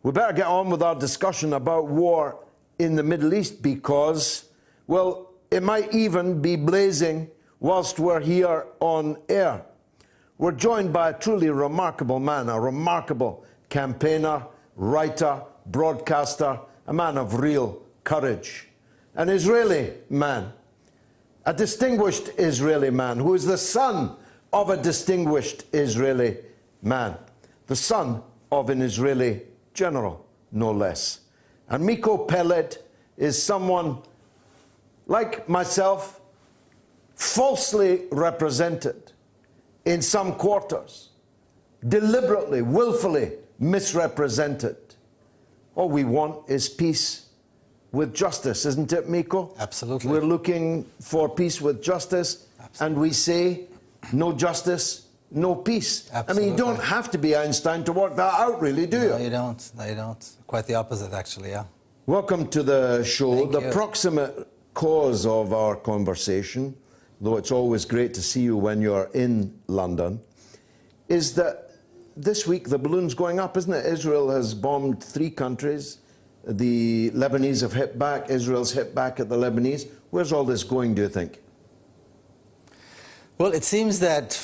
We better get on with our discussion about war in the Middle East because, well, it might even be blazing whilst we're here on air. We're joined by a truly remarkable man, a remarkable campaigner, writer, broadcaster, a man of real courage. An Israeli man, a distinguished Israeli man who is the son of a distinguished Israeli man, the son of an Israeli general, no less. And Miko Peled is someone like myself, falsely represented in some quarters, deliberately, willfully misrepresented. All we want is peace with justice, isn't it, Miko? Absolutely. We're looking for peace with justice, Absolutely. And we say no justice, no peace. Absolutely. I mean, you don't have to be Einstein to work that out, really, do you? No, you don't. No, you don't. Quite the opposite, actually, yeah. Welcome to the show. Thank the you. Proximate cause of our conversation, though it's always great to see you when you're in London, is that this week the balloon's going up, isn't it? Israel has bombed 3 countries. The Lebanese have hit back. Israel's hit back at the Lebanese. Where's all this going, do you think? Well, it seems that,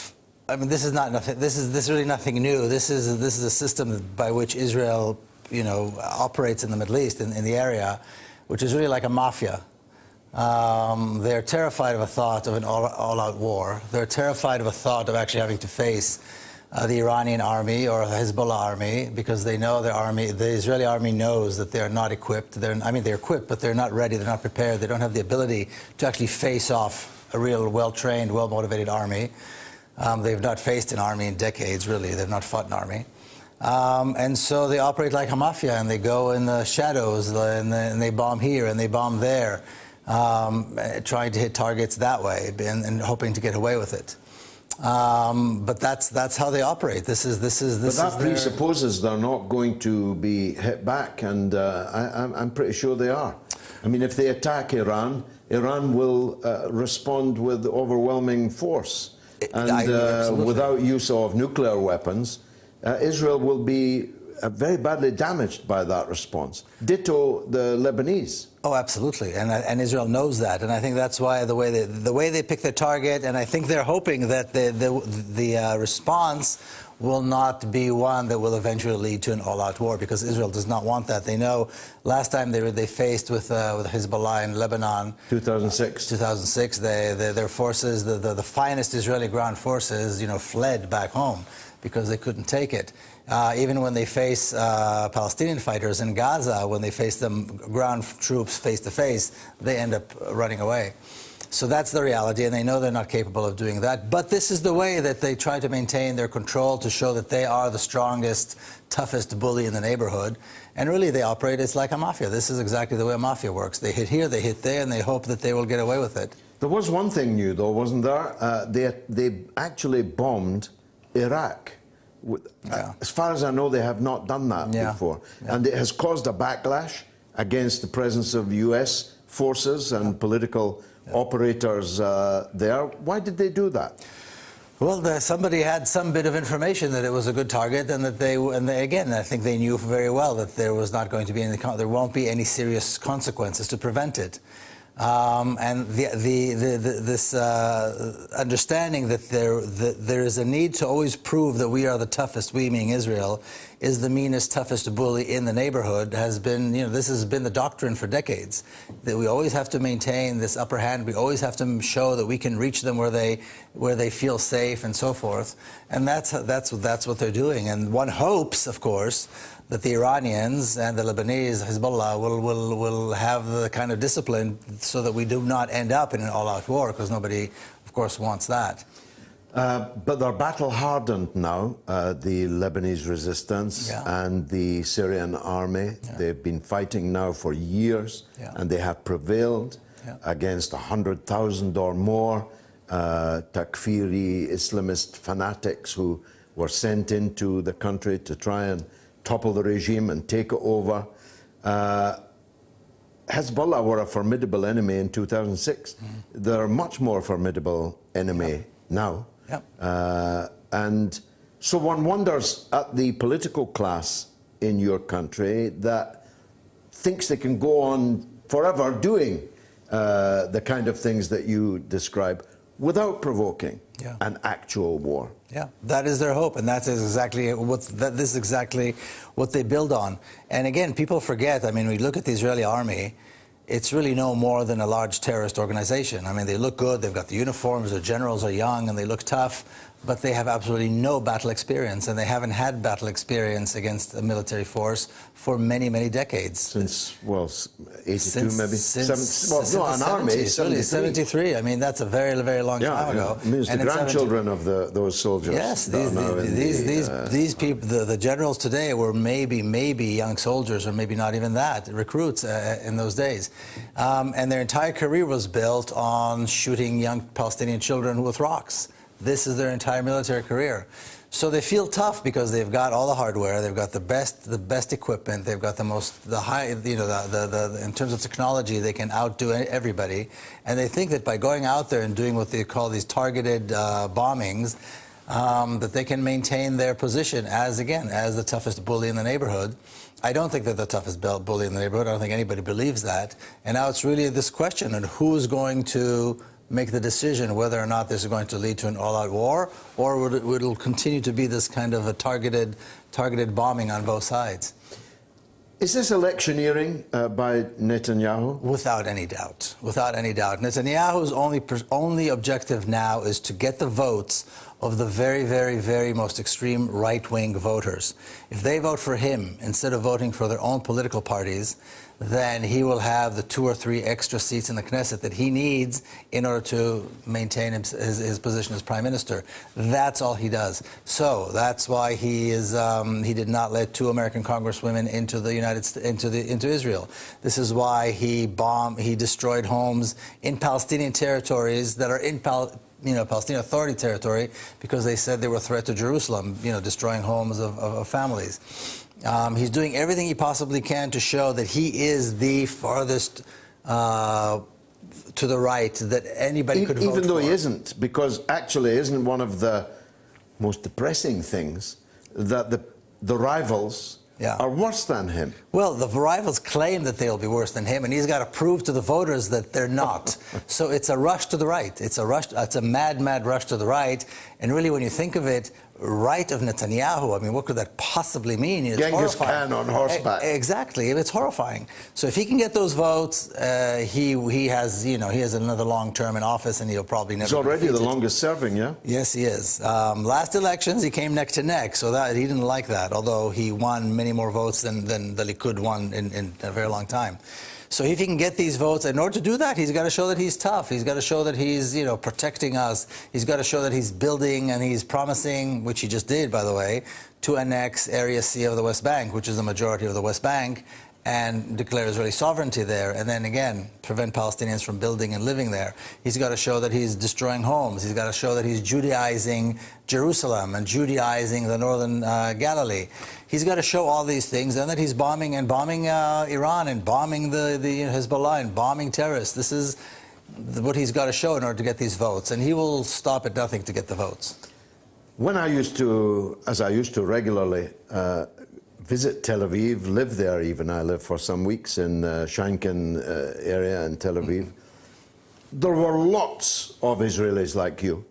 I mean, this is not nothing. This is really nothing new. This is a system by which Israel, you know, operates in the Middle East, in the area, which is really like a mafia. They're terrified of a thought of an all-out war. They're terrified of a thought of actually having to face the Iranian army or the Hezbollah army, because they know their army, the Israeli army knows that they're not equipped. They're equipped, but they're not ready. They're not prepared. They don't have the ability to actually face off a real well-trained, well-motivated army. They've not faced an army in decades, really. They've not fought an army. And so they operate like a mafia, and they go in the shadows, and they bomb here and they bomb there, trying to hit targets that way and hoping to get away with it. But that's how they operate. But that presupposes they're not going to be hit back, and I'm pretty sure they are. I mean, if they attack Iran, Iran will respond with overwhelming force. And without use of nuclear weapons, Israel will be very badly damaged by that response. Ditto the Lebanese. Oh, absolutely, and Israel knows that, and I think that's why the way they pick their target, and I think they're hoping that the response will not be one that will eventually lead to an all-out war, because Israel does not want that. They know last time they faced with Hezbollah in Lebanon, 2006, their forces, the finest Israeli ground forces, you know, fled back home because they couldn't take it. Even when they face Palestinian fighters in Gaza, when they face them ground troops face to face, they end up running away. So that's the reality, and they know they're not capable of doing that. But this is the way that they try to maintain their control, to show that they are the strongest, toughest bully in the neighborhood. And really, they operate, it's like a mafia. This is exactly the way a mafia works. They hit here, they hit there, and they hope that they will get away with it. There was one thing new, though, wasn't there? They actually bombed Iraq. As far as I know, they have not done that before. Yeah. And it has caused a backlash against the presence of US forces and political operators there. Why did they do that? Well, somebody had some bit of information that it was a good target, and that again, I think they knew very well that there was not going to be there won't be any serious consequences to prevent it. And this understanding that there is a need to always prove that we are the toughest, we meaning Israel, is the meanest, toughest bully in the neighborhood, has been, you know, this has been the doctrine for decades, that we always have to maintain this upper hand. We always have to show that we can reach them where they feel safe and so forth. And that's what they're doing. And one hopes, of course, that the Iranians and the Lebanese, Hezbollah, will have the kind of discipline so that we do not end up in an all-out war, because nobody, of course, wants that. But they're battle-hardened now, the Lebanese resistance and the Syrian army. They've been fighting now for years, and they have prevailed against 100,000 or more Takfiri Islamist fanatics who were sent into the country to try and topple the regime and take it over. Hezbollah were a formidable enemy in 2006. They're a much more formidable enemy now. And so one wonders at the political class in your country that thinks they can go on forever doing the kind of things that you describe without provoking an actual war. Yeah, that is their hope, and this is exactly what they build on. And again, people forget, I mean, we look at the Israeli army, it's really no more than a large terrorist organization. I mean, they look good, they've got the uniforms, their generals are young, and they look tough, but they have absolutely no battle experience, and they haven't had battle experience against a military force for many, many decades. Since, well, 82 maybe? Since an army, 73. I mean, that's a very, very long time ago. It means the grandchildren of those soldiers. Yes, these people, the generals today were maybe young soldiers, or maybe not even that, recruits in those days. And their entire career was built on shooting young Palestinian children with rocks. This is their entire military career. So they feel tough because they've got all the hardware, they've got the best equipment, they've got the high, you know, in terms of technology, they can outdo everybody. And they think that by going out there and doing what they call these targeted bombings, that they can maintain their position as the toughest bully in the neighborhood. I don't think they're the toughest bully in the neighborhood. I don't think anybody believes that. And now it's really this question of who's going to make the decision whether or not this is going to lead to an all-out war, or it'll continue to be this kind of a targeted bombing on both sides. Is this electioneering by Netanyahu? Without any doubt. Without any doubt. Netanyahu's only objective now is to get the votes of the very, very, very most extreme right-wing voters. If they vote for him instead of voting for their own political parties, then he will have the 2 or 3 extra seats in the Knesset that he needs in order to maintain his position as prime minister. That's all he does. So that's why he did not let 2 American congresswomen into Israel. This is why he destroyed homes in Palestinian territories that are in Palestinian Authority territory, because they said they were a threat to Jerusalem, destroying homes of families. He's doing everything he possibly can to show that he is the farthest to the right that anybody could vote for. Even though he isn't, because actually isn't one of the most depressing things that the rivals are worse than him. Well, the rivals claim that they'll be worse than him, and he's got to prove to the voters that they're not. So it's a rush to the right. It's a mad, mad rush to the right. And really, when you think of it, right of Netanyahu, I mean, what could that possibly mean? It's Genghis Khan on horseback. Exactly, it's horrifying. So if he can get those votes, he has another long term in office, and he'll probably never. He's already the longest serving, yeah. Yes, he is. Last elections, he came neck to neck, so that he didn't like that. Although he won many more votes than the Likud won in a very long time. So if he can get these votes, in order to do that, he's got to show that he's tough. He's got to show that he's, protecting us. He's got to show that he's building and he's promising, which he just did, by the way, to annex Area C of the West Bank, which is the majority of the West Bank, and declare Israeli sovereignty there, and then again prevent Palestinians from building and living there. He's got to show that he's destroying homes. He's got to show that he's Judaizing Jerusalem and Judaizing the northern Galilee. He's got to show all these things, and that he's bombing Iran and bombing the Hezbollah and bombing terrorists. This is what he's got to show in order to get these votes, and he will stop at nothing to get the votes. When I used to regularly visit Tel Aviv, live there even. I lived for some weeks in Shankin area in Tel Aviv. There were lots of Israelis like you.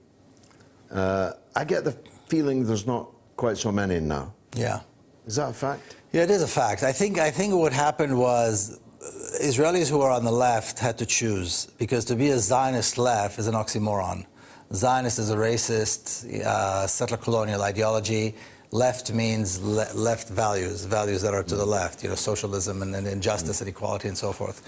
I get the feeling there's not quite so many now. Yeah. Is that a fact? Yeah, it is a fact. I think what happened was Israelis who are on the left had to choose, because to be a Zionist left is an oxymoron. Zionist is a racist, settler colonial ideology. Left means left values that are to the left, socialism and justice and equality and so forth.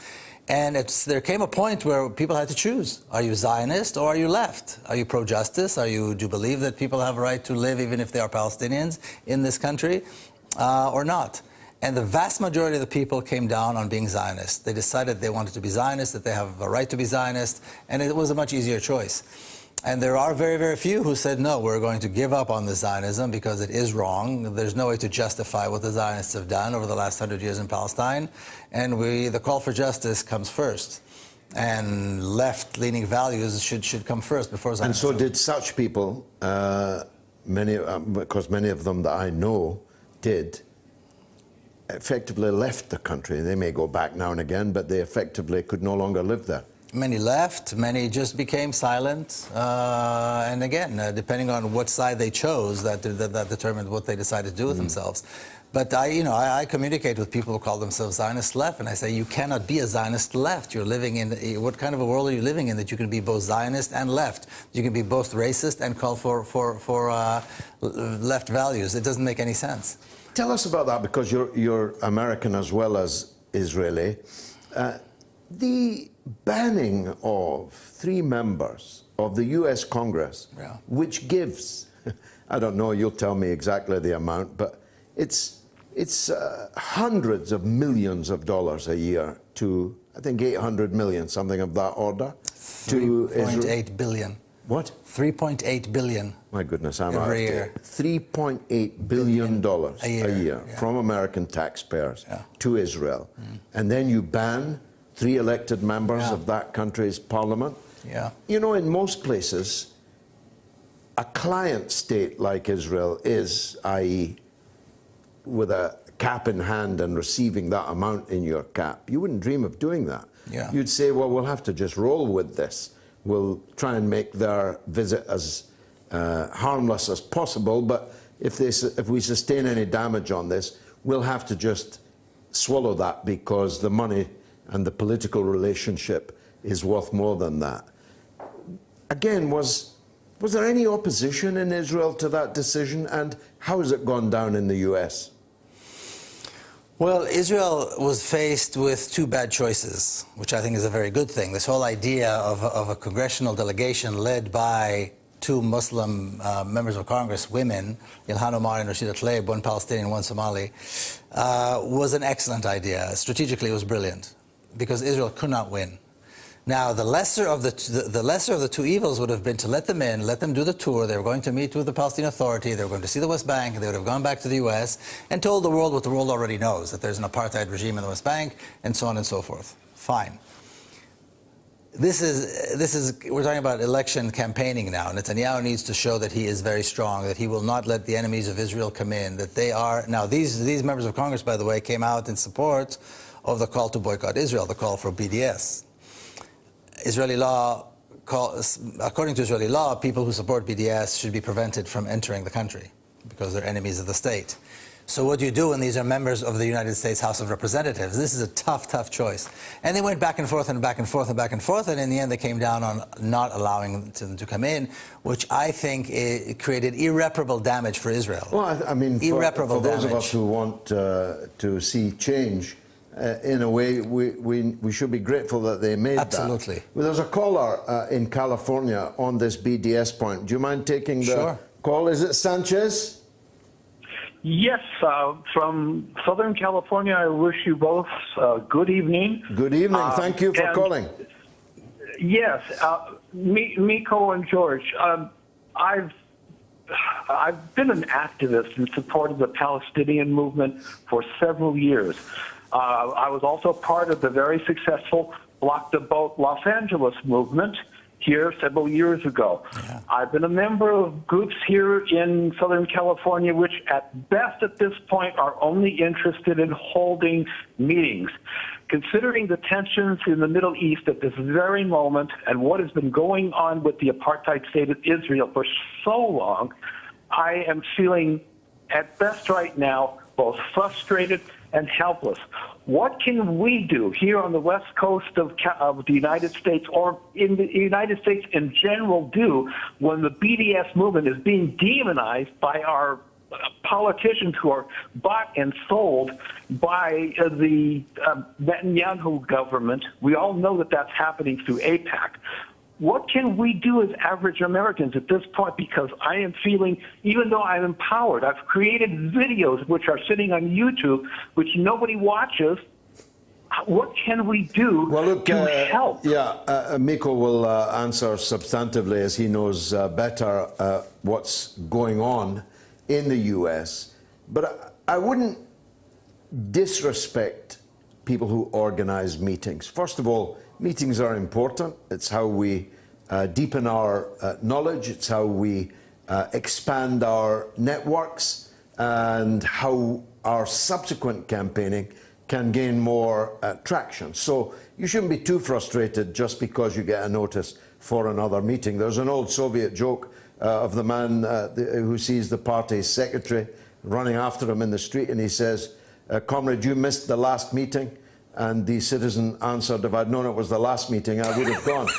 And there came a point where people had to choose. Are you Zionist or are you left? Are you pro-justice? Do you believe that people have a right to live, even if they are Palestinians, in this country, or not? And the vast majority of the people came down on being Zionist. They decided they wanted to be Zionist, that they have a right to be Zionist, and it was a much easier choice. And there are very, very few who said, no, we're going to give up on the Zionism because it is wrong. There's no way to justify what the Zionists have done over the last 100 years in Palestine. And the call for justice comes first. And left-leaning values should come first before Zionism. And so did such people, because many of them that I know did, effectively left the country. They may go back now and again, but they effectively could no longer live there. Many left, many just became silent, and again, depending on what side they chose, that determined what they decided to do with themselves. But I communicate with people who call themselves Zionist left, and I say, you cannot be a Zionist left. You're living in, what kind of a world are you living in that you can be both Zionist and left? You can be both racist and call for left values. It doesn't make any sense. Tell us about that, because you're American as well as Israeli. The banning of 3 members of the U.S. Congress, which gives, I don't know, you'll tell me exactly the amount, but it's hundreds of millions of dollars a year to, I think, 800 million, something of that order. 3.8 billion. What? 3.8 billion. My goodness, I'm every year. $3.8 billion a year from American taxpayers to Israel. And then you ban 3 elected members of that country's parliament. You know, in most places, a client state like Israel is, i.e., with a cap in hand and receiving that amount in your cap. You wouldn't dream of doing that. You'd say, well, we'll have to just roll with this. We'll try and make their visit as harmless as possible, but if we sustain any damage on this, we'll have to just swallow that, because the money and the political relationship is worth more than that. Again, was there any opposition in Israel to that decision, and how has it gone down in the US? Well, Israel was faced with 2 bad choices, which I think is a very good thing. This whole idea of a congressional delegation led by 2 Muslim members of Congress, women, Ilhan Omar and Rashida Tlaib, one Palestinian, one Somali, was an excellent idea. Strategically, it was brilliant, because Israel could not win. Now, the lesser of the 2 evils would have been to let them in, let them do the tour. They were going to meet with the Palestinian Authority. They were going to see the West Bank. And they would have gone back to the U.S. and told the world what the world already knows, that there's an apartheid regime in the West Bank, and so on and so forth. Fine. This is we're talking about election campaigning now. Netanyahu needs to show that he is very strong, that he will not let the enemies of Israel come in, that they are... Now, these members of Congress, by the way, came out in support of the call to boycott Israel, the call for BDS. Israeli law, according to Israeli law, people who support BDS should be prevented from entering the country because they're enemies of the state. So what do you do when these are members of the United States House of Representatives? This is a tough, tough choice. And they went back and forth and back and forth and back and forth, and in the end they came down on not allowing them to come in, which I think it created irreparable damage for Israel. Well, I mean, for those of us who want to see change, in a way, we should be grateful that they made that. Absolutely. Well, there's a caller in California on this BDS point. Do you mind taking the call? Is it Sanchez? Yes, from Southern California. I wish you both good evening. Good evening. Thank you for calling. Yes, Miko and George, I've been an activist in support of the Palestinian movement for several years. I was also part of the very successful Block the Boat Los Angeles movement here several years ago. Yeah. I've been a member of groups here in Southern California which at best at this point are only interested in holding meetings. Considering the tensions in the Middle East at this very moment and what has been going on with the apartheid state of Israel for so long, I am feeling at best right now both frustrated and helpless. What can we do here on the west coast of the United States, or in the United States in general, do when the BDS movement is being demonized by our politicians who are bought and sold by the Netanyahu government? We all know that that's happening through AIPAC. What can we do as average Americans at this point? Because I am feeling, even though I'm empowered, I've created videos which are sitting on YouTube, which nobody watches. What can we do to help? Miko will answer substantively, as he knows better what's going on in the U.S. But I wouldn't disrespect people who organize meetings. First of all, meetings are important. It's how we deepen our knowledge. It's how we expand our networks, and how our subsequent campaigning can gain more traction. So you shouldn't be too frustrated just because you get a notice for another meeting. There's an old Soviet joke of the man who sees the party secretary running after him in the street, and he says, "Comrade, you missed the last meeting." And the citizen answered, "If I'd known it was the last meeting, I would have gone."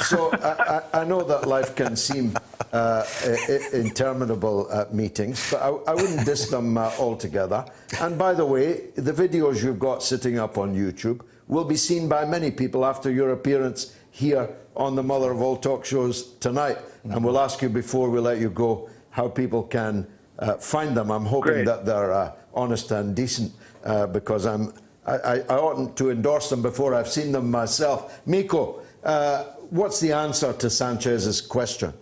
So I know that life can seem interminable meetings, but I wouldn't diss them altogether. And by the way, the videos you've got sitting up on YouTube will be seen by many people after your appearance here on the Mother of All Talk Shows tonight. And we'll ask you before we let you go how people can find them. I'm hoping that they're honest and decent because I oughtn't to endorse them before I've seen them myself. Miko, what's the answer to Sanchez's question?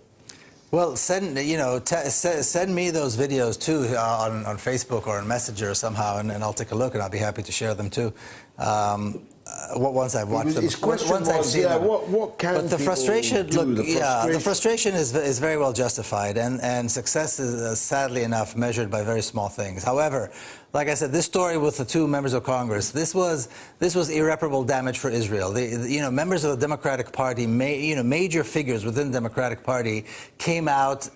Well, send me those videos too on Facebook or on Messenger or somehow, and I'll take a look, and I'll be happy to share them too. Once I've watched them, his question once I've seen them. What can but the frustration, do? the frustration is very well justified, and success is sadly enough measured by very small things. However, like I said, this story with the two members of Congress, this was irreparable damage for Israel. Members of the Democratic Party, major figures within the Democratic Party came out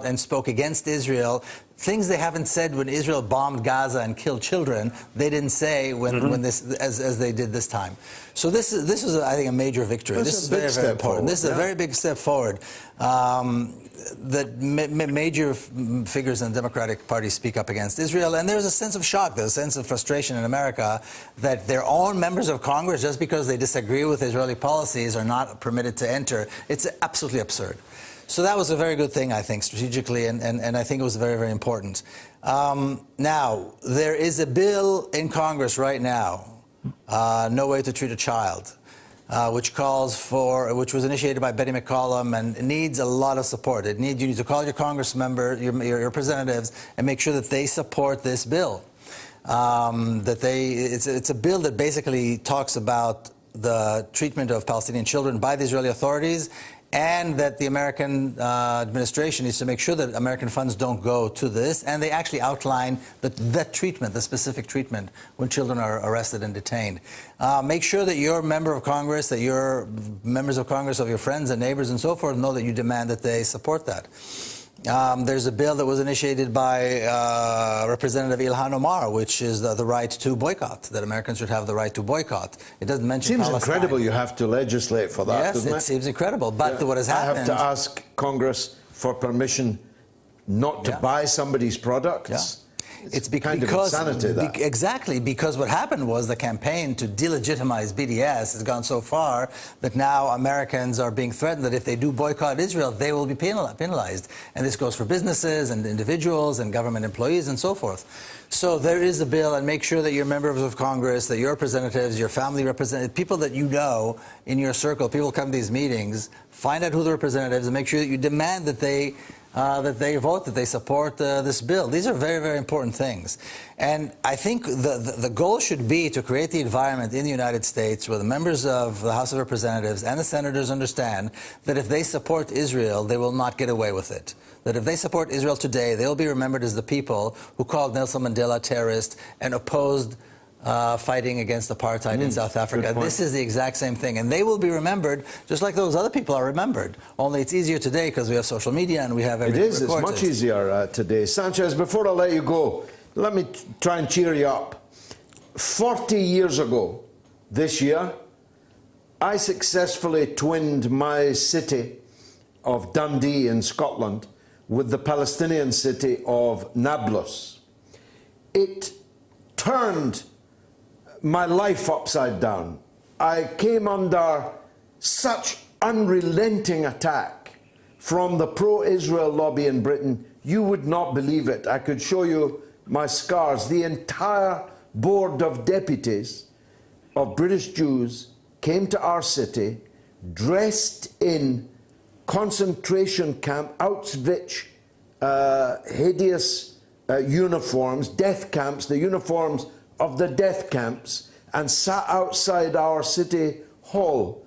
and spoke against Israel. Things they haven't said when Israel bombed Gaza and killed children, they didn't say when as they did this time. So this is I think a major victory. This is very, very important. This is a very big step forward. That major figures in the Democratic Party speak up against Israel, and there's a sense of shock, there's a sense of frustration in America that their own members of Congress, just because they disagree with Israeli policies, are not permitted to enter. It's absolutely absurd. So that was a very good thing, I think, strategically, and I think it was very, very important. Now, there is a bill in Congress right now, No Way to Treat a Child, which was initiated by Betty McCollum and needs a lot of support. You need to call your Congress member, your representatives, and make sure that they support this bill. It's a bill that basically talks about the treatment of Palestinian children by the Israeli authorities, and that the American administration needs to make sure that American funds don't go to this, and they actually outline that treatment, the specific treatment, when children are arrested and detained. Make sure that your member of Congress, that your members of Congress, of your friends and neighbors and so forth, know that you demand that they support that. There's a bill that was initiated by Representative Ilhan Omar, which is the right to boycott, that Americans should have the right to boycott. It doesn't mention Palestine. Seems incredible you have to legislate for that, doesn't it? Yes, it seems incredible. But what has happened... I have to ask Congress for permission not to buy somebody's products? Yeah. It's kind of insanity, that. Exactly, because what happened was the campaign to delegitimize BDS has gone so far that now Americans are being threatened that if they do boycott Israel, they will be penalized. And this goes for businesses and individuals and government employees and so forth. So there is a bill, and make sure that your members of Congress, that your representatives, your family representatives, people that you know in your circle, people come to these meetings, find out who the representatives, and make sure that you demand that they vote, that they support this bill. These are very, very important things. And I think the goal should be to create the environment in the United States where the members of the House of Representatives and the senators understand that if they support Israel, they will not get away with it. That if they support Israel today, they will be remembered as the people who called Nelson Mandela a terrorist and opposed fighting against apartheid in South Africa. This is the exact same thing. And they will be remembered just like those other people are remembered. Only it's easier today because we have social media and we have everything recorded. It's much easier today. Sanchez, before I let you go, let me try and cheer you up. 40 years ago, this year, I successfully twinned my city of Dundee in Scotland with the Palestinian city of Nablus. It turned my life upside down. I came under such unrelenting attack from the pro-Israel lobby in Britain, you would not believe it. I could show you my scars. The entire board of deputies of British Jews came to our city dressed in concentration camp, Auschwitz, hideous uniforms, death camps, the uniforms of the death camps, and sat outside our city hall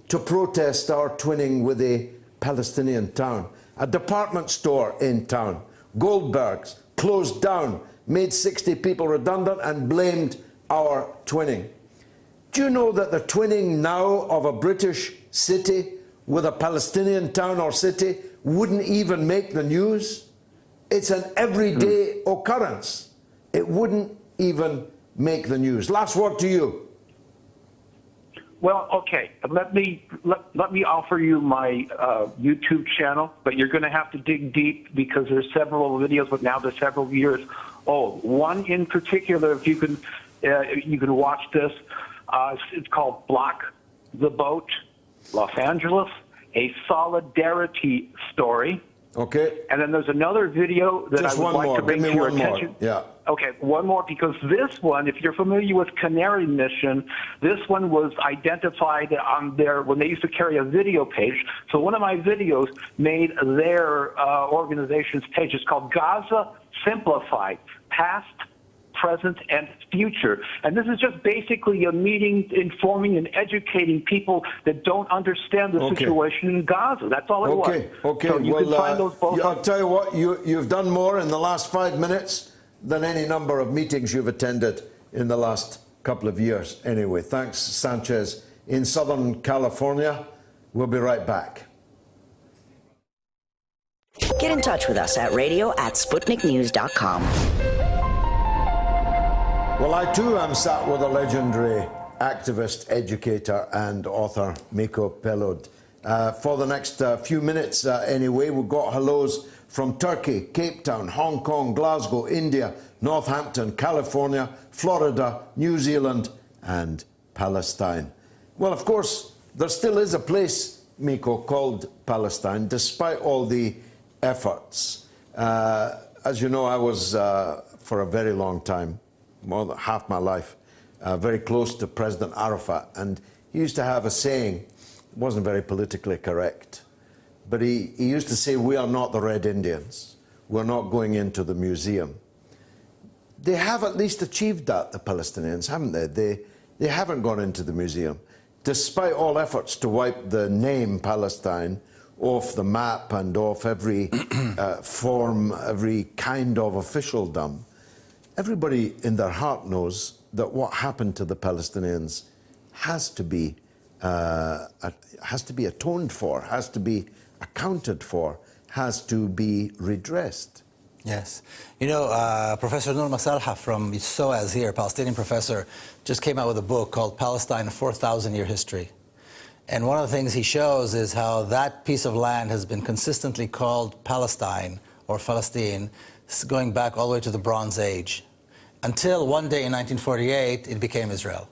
to protest our twinning with a Palestinian town. A department store in town, Goldberg's, closed down made 60 people redundant, and blamed our twinning. Do you know that the twinning now of a British city with a Palestinian town or city wouldn't even make the news? It's an everyday occurrence. It wouldn't even make the news. Last word to you. Well, okay. Let me offer you my YouTube channel, but you're going to have to dig deep because there's several videos, but now they're several years old. One in particular, if you can watch this. It's called Block the Boat, Los Angeles, a solidarity story. Okay. And then there's another video that I would like to bring to your attention. Yeah. Okay, one more, because this one, if you're familiar with Canary Mission, this one was identified on their, when they used to carry a video page. So one of my videos made their organization's page. It's called Gaza Simplified, Past, Present, and Future. And this is just basically a meeting informing and educating people that don't understand the situation in Gaza. That's all it was. Okay, so you can find those both. I'll tell you what, you've done more in the last 5 minutes than any number of meetings you've attended in the last couple of years. Anyway, thanks, Sanchez in Southern California. We'll be right back. Get in touch with us at radio@sputniknews.com. Well, I too am sat with a legendary activist, educator and author, Miko Peled. For the next few minutes anyway, we've got hellos from Turkey, Cape Town, Hong Kong, Glasgow, India, Northampton, California, Florida, New Zealand and Palestine. Well, of course, there still is a place, Miko, called Palestine, despite all the efforts. As you know, I was, for a very long time, more than half my life, very close to President Arafat. And he used to have a saying, it wasn't very politically correct, but he used to say, we are not the Red Indians. We're not going into the museum. They have at least achieved that, the Palestinians, haven't they? They haven't gone into the museum, despite all efforts to wipe the name Palestine off the map and off every form, every kind of officialdom. Everybody in their heart knows that what happened to the Palestinians has to be atoned for, has to be accounted for, has to be redressed. Yes. You know, Professor Nur Masalha from SOAS here, Palestinian professor, just came out with a book called Palestine, a 4,000-Year History. And one of the things he shows is how that piece of land has been consistently called Palestine or Palestine, going back all the way to the Bronze Age, until one day in 1948 it became Israel.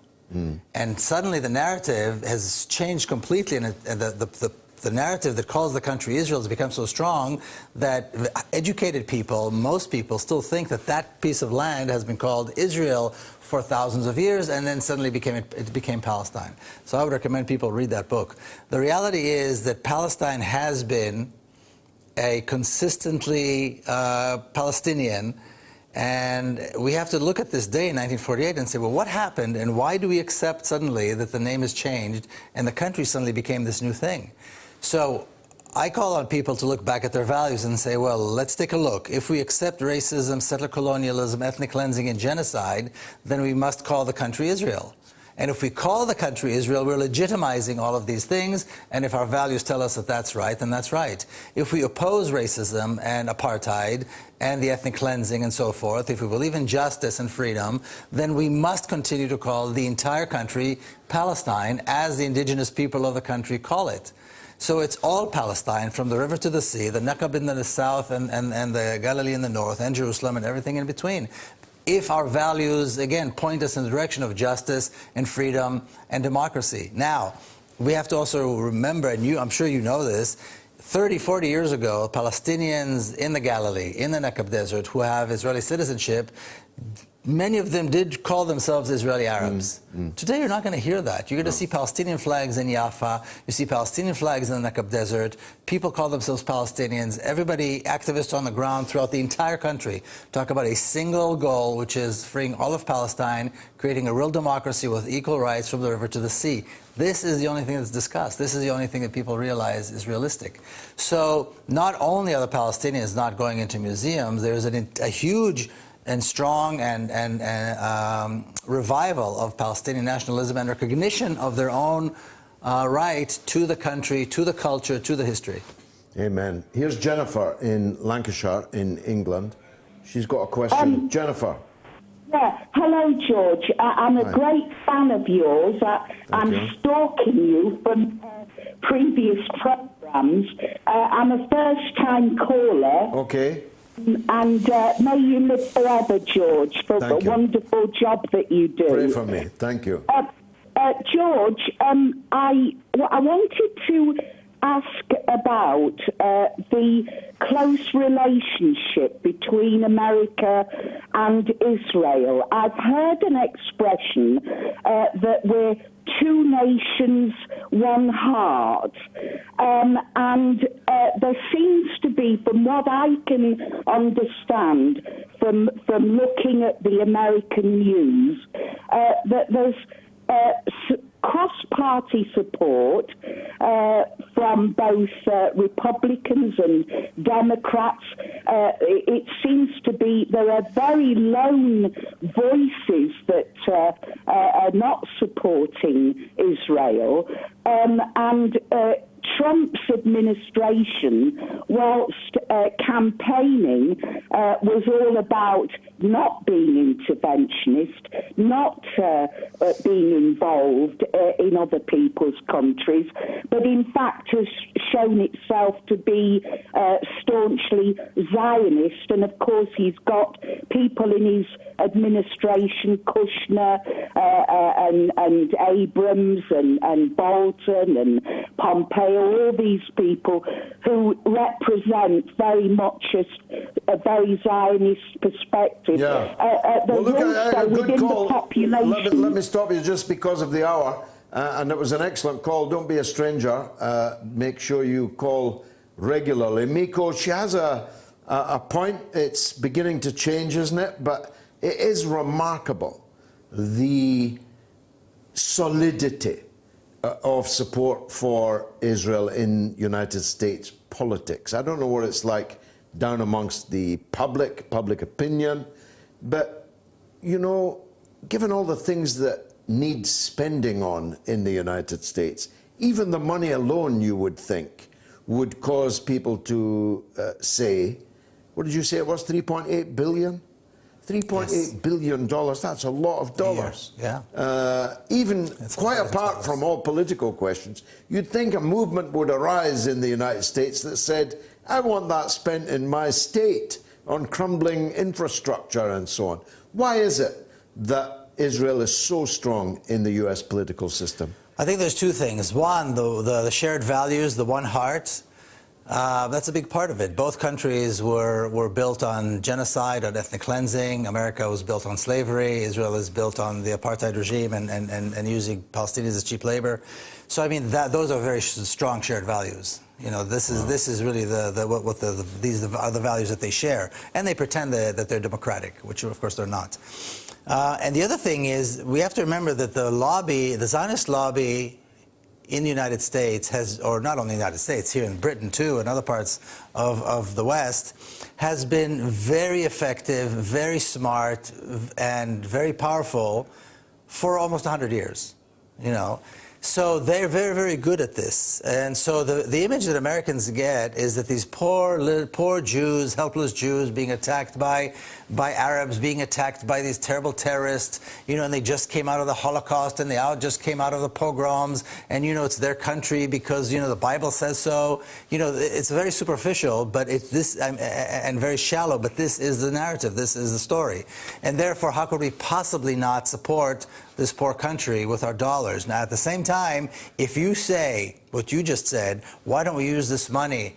And suddenly the narrative has changed completely, and the narrative that calls the country Israel has become so strong that educated people, most people, still think that that piece of land has been called Israel for thousands of years, and then suddenly it became Palestine. So I would recommend people read that book. The reality is that Palestine has been a consistently Palestinian, and we have to look at this day in 1948 and say, well, what happened, and why do we accept suddenly that the name has changed and the country suddenly became this new thing? So I call on people to look back at their values and say, well, let's take a look. If we accept racism, settler colonialism, ethnic cleansing, and genocide, then we must call the country Israel. And if we call the country Israel, we're legitimizing all of these things, and if our values tell us that that's right, then that's right. If we oppose racism and apartheid and the ethnic cleansing and so forth, if we believe in justice and freedom, then we must continue to call the entire country Palestine as the indigenous people of the country call it. So it's all Palestine, from the river to the sea, the Nakab in the south and the Galilee in the north, and Jerusalem and everything in between. If our values, again, point us in the direction of justice and freedom and democracy. Now, we have to also remember, and I'm sure you know this, 30, 40 years ago, Palestinians in the Galilee, in the Nakab Desert, who have Israeli citizenship, many of them did call themselves Israeli Arabs. Today, you're not going to hear that. You're going to see Palestinian flags in Jaffa. You see Palestinian flags in the Nakab Desert. People call themselves Palestinians. Everybody, activists on the ground throughout the entire country, talk about a single goal, which is freeing all of Palestine, creating a real democracy with equal rights from the river to the sea. This is the only thing that's discussed. This is the only thing that people realize is realistic. So not only are the Palestinians not going into museums, there's a huge and strong and revival of Palestinian nationalism and recognition of their own right to the country, to the culture, to the history. Amen. Here's Jennifer in Lancashire in England. She's got a question. Jennifer. Yeah. Hello, George. I'm a great fan of yours. I'm stalking you from previous programs. I'm a first-time caller. Okay. And may you live forever, George, for the wonderful job that you do. Pray for me. Thank you. George, I wanted to ask about the close relationship between America and Israel. I've heard an expression that we're two nations, one heart. And there seems to be, from what I can understand from looking at the American news, that there's cross-party support from both Republicans and Democrats. It seems to be there are very lone voices that are not supporting Israel, and Trump's administration, whilst campaigning, was all about not being interventionist, not being involved in other people's countries, but in fact has shown itself to be staunchly Zionist. And of course he's got people in his administration, Kushner and Abrams and Bolton and Pompeo, all these people who represent very much a very Zionist perspective. Yeah. Well, look, also a good within call. the population. Let me stop you just because of the hour. And it was an excellent call. Don't be a stranger. Make sure you call regularly. Miko, she has a point. It's beginning to change, isn't it? But it is remarkable, the solidity of support for Israel in United States politics. I don't know what it's like down amongst the public opinion, but, you know, given all the things that need spending on in the United States, even the money alone, you would think, would cause people to say, what did you say it was, 3.8 billion? $3.8 billion, that's a lot of dollars. Yeah. Even quite apart from all political questions, you'd think a movement would arise in the United States that said, I want that spent in my state on crumbling infrastructure and so on. Why is it that Israel is so strong in the US political system? I think there's two things. One, the shared values, the one heart. That's a big part of it. Both countries were built on genocide, on ethnic cleansing. America was built on slavery. Israel is built on the apartheid regime and using Palestinians as cheap labor. So I mean, those are very strong shared values. You know, this is really these are the values that they share, and they pretend that they're democratic, which of course they're not. And the other thing is, we have to remember that the Zionist lobby in the United States has, or not only the United States, here in Britain too, and other parts of the West, has been very effective, very smart, and very powerful for almost 100 years, you know. So they're very, very good at this. And so the image that Americans get is that these poor Jews, helpless Jews, being attacked by Arabs, being attacked by these terrible terrorists, you know, and they just came out of the Holocaust and they just came out of the pogroms, and, you know, it's their country because, you know, the Bible says so. You know, it's very superficial, but it's this, and very shallow, but this is the narrative, this is the story. And therefore, how could we possibly not support this poor country with our dollars? Now, at the same time, if you say what you just said, why don't we use this money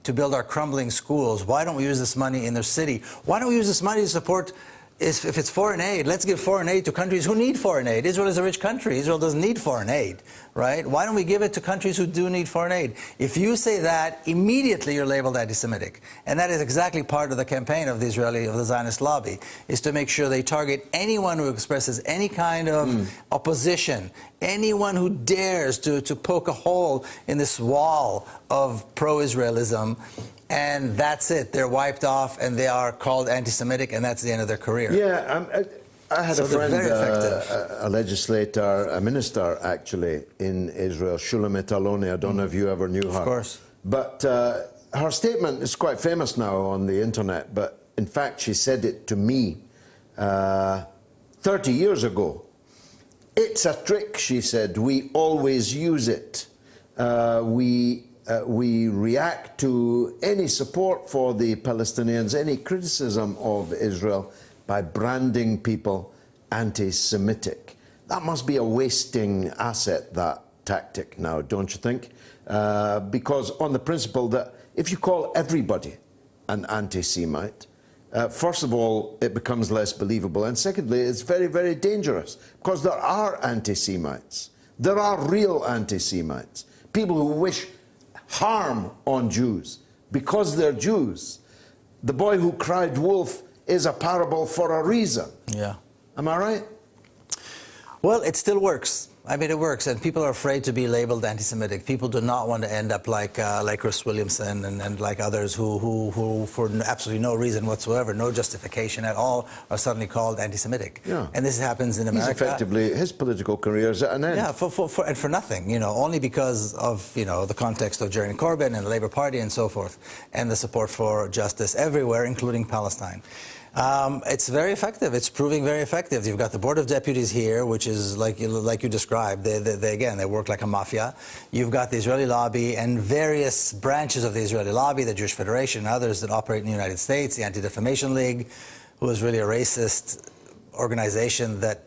to build our crumbling schools? Why don't we use this money in their city? Why don't we use this money to support, if it's foreign aid, let's give foreign aid to countries who need foreign aid. Israel is a rich country. Israel doesn't need foreign aid, right? Why don't we give it to countries who do need foreign aid? If you say that, immediately you're labeled anti-Semitic. And that is exactly part of the campaign of the Zionist lobby, is to make sure they target anyone who expresses any kind of opposition, anyone who dares to poke a hole in this wall of pro-Israelism. and that's it. They're wiped off, and they are called anti-Semitic, and that's the end of their career. Yeah, I had a friend, very effective. a legislator, a minister actually in Israel, Shulamit Aloni. I don't know if you ever knew her. Of course. But her statement is quite famous now on the internet, but in fact she said it to me 30 years ago. It's a trick, she said. We always use it. We react to any support for the Palestinians, any criticism of Israel, by branding people anti-Semitic. That must be a wasting asset, that tactic now, don't you think? Because on the principle that if you call everybody an anti-Semite, first of all, it becomes less believable. And secondly, it's very, very dangerous because there are anti-Semites. There are real anti-Semites. People who wish harm on Jews because they're Jews. The boy who cried wolf is a parable for a reason. Yeah. Am I right? Well, it still works. I mean, it works, and people are afraid to be labeled anti-Semitic. People do not want to end up like Chris Williamson and like others who, for absolutely no reason whatsoever, no justification at all, are suddenly called anti-Semitic. Yeah. And this happens in America. He's effectively, his political career is at an end. Yeah, and for nothing, you know, only because of, you know, the context of Jeremy Corbyn and the Labour Party and so forth, and the support for justice everywhere, including Palestine. It's very effective. It's proving very effective. You've got the Board of Deputies here, which is like you described. They work like a mafia. You've got the Israeli lobby and various branches of the Israeli lobby, the Jewish Federation and others that operate in the United States, the Anti-Defamation League, who is really a racist organization that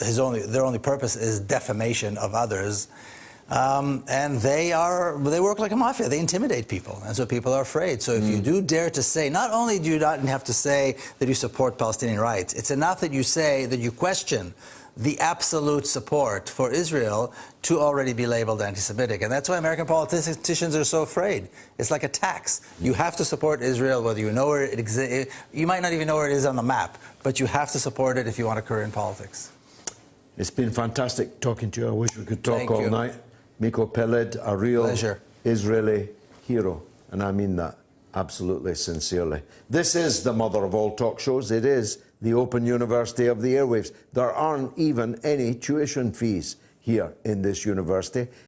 their only purpose is defamation of others. And they work like a mafia. They intimidate people, and so people are afraid. So if you do dare to say, not only do you not have to say that you support Palestinian rights, it's enough that you say that you question the absolute support for Israel to already be labeled anti-Semitic. And that's why American politicians are so afraid. It's like a tax. You have to support Israel, whether you know where it exists. You might not even know where it is on the map, but you have to support it if you want a career in politics. It's been fantastic talking to you. I wish we could talk all night. Miko Peled, a real Israeli hero, and I mean that absolutely sincerely. This is the mother of all talk shows. It is the Open University of the Airwaves. There aren't even any tuition fees here in this university.